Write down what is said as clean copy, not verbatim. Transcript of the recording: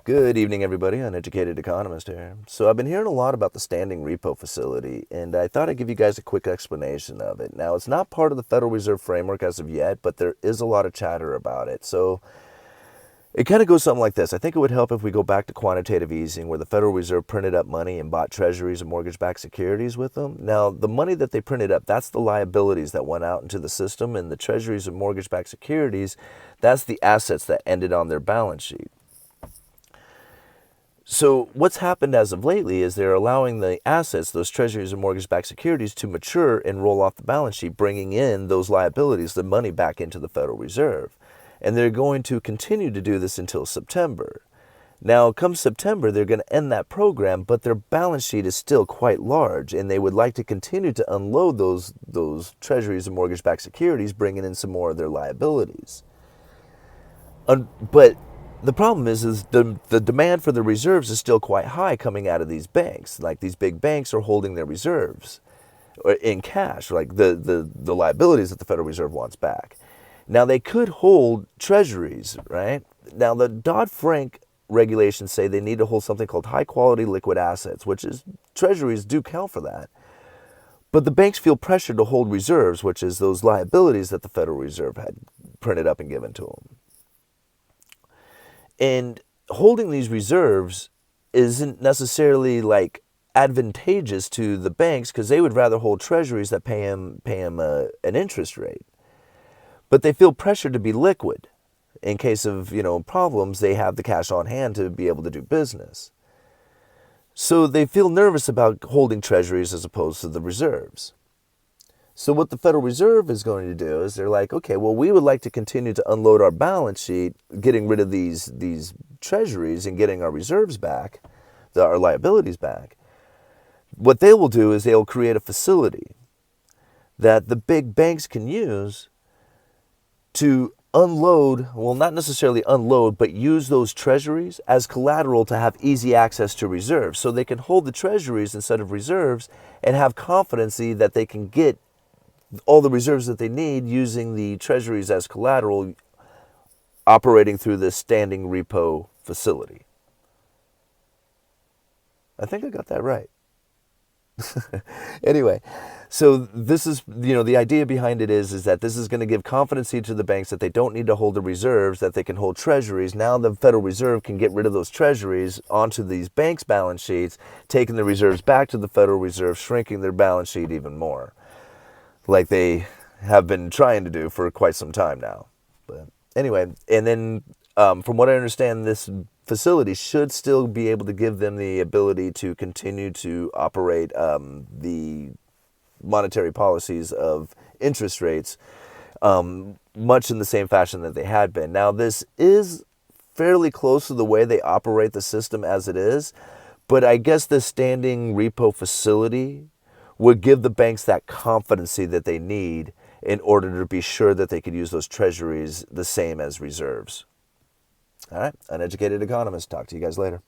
Good evening, everybody. Uneducated Economist here. So I've been hearing a lot about the standing repo facility, and I thought I'd give you guys a quick explanation of it. Now, it's not part of the Federal Reserve framework as of yet, but there is a lot of chatter about it. So it kind of goes something like this. I think it would help if we go back to quantitative easing, where the Federal Reserve printed up money and bought treasuries and mortgage-backed securities with them. Now, the money that they printed up, that's the liabilities that went out into the system, and the treasuries and mortgage-backed securities, that's the assets that ended on their balance sheet. So what's happened as of lately is they're allowing the assets, those treasuries and mortgage-backed securities, to mature and roll off the balance sheet, bringing in those liabilities, the money back into the Federal Reserve. And they're going to continue to do this until September. Now, come September, they're going to end that program, but their balance sheet is still quite large, and they would like to continue to unload those treasuries and mortgage-backed securities, bringing in some more of their liabilities. But the problem is the demand for the reserves is still quite high coming out of these banks. Like, these big banks are holding their reserves in cash, like the liabilities that the Federal Reserve wants back. Now, they could hold treasuries, right? Now, the Dodd-Frank regulations say they need to hold something called high-quality liquid assets, which is, treasuries do count for that. But the banks feel pressured to hold reserves, which is those liabilities that the Federal Reserve had printed up and given to them. And holding these reserves isn't necessarily like advantageous to the banks, because they would rather hold treasuries that pay them an interest rate. But they feel pressured to be liquid. In case of, problems, they have the cash on hand to be able to do business. So they feel nervous about holding treasuries as opposed to the reserves. So what the Federal Reserve is going to do is they're like, okay, well, we would like to continue to unload our balance sheet, getting rid of these treasuries and getting our reserves back, our liabilities back. What they will do is they'll create a facility that the big banks can use to unload, well, not necessarily unload, but use those treasuries as collateral to have easy access to reserves. So they can hold the treasuries instead of reserves and have confidence that they can get all the reserves that they need using the treasuries as collateral, operating through this standing repo facility. I think I got that right. Anyway, so this is, the idea behind it is that this is going to give confidence to the banks that they don't need to hold the reserves, that they can hold treasuries. Now the Federal Reserve can get rid of those treasuries onto these banks' balance sheets, taking the reserves back to the Federal Reserve, shrinking their balance sheet even more, like they have been trying to do for quite some time now. But anyway, and then from what I understand, this facility should still be able to give them the ability to continue to operate the monetary policies of interest rates much in the same fashion that they had been. Now, this is fairly close to the way they operate the system as it is, but I guess this standing repo facility would give the banks that competency that they need in order to be sure that they could use those treasuries the same as reserves. All right, Uneducated Economist. Talk to you guys later.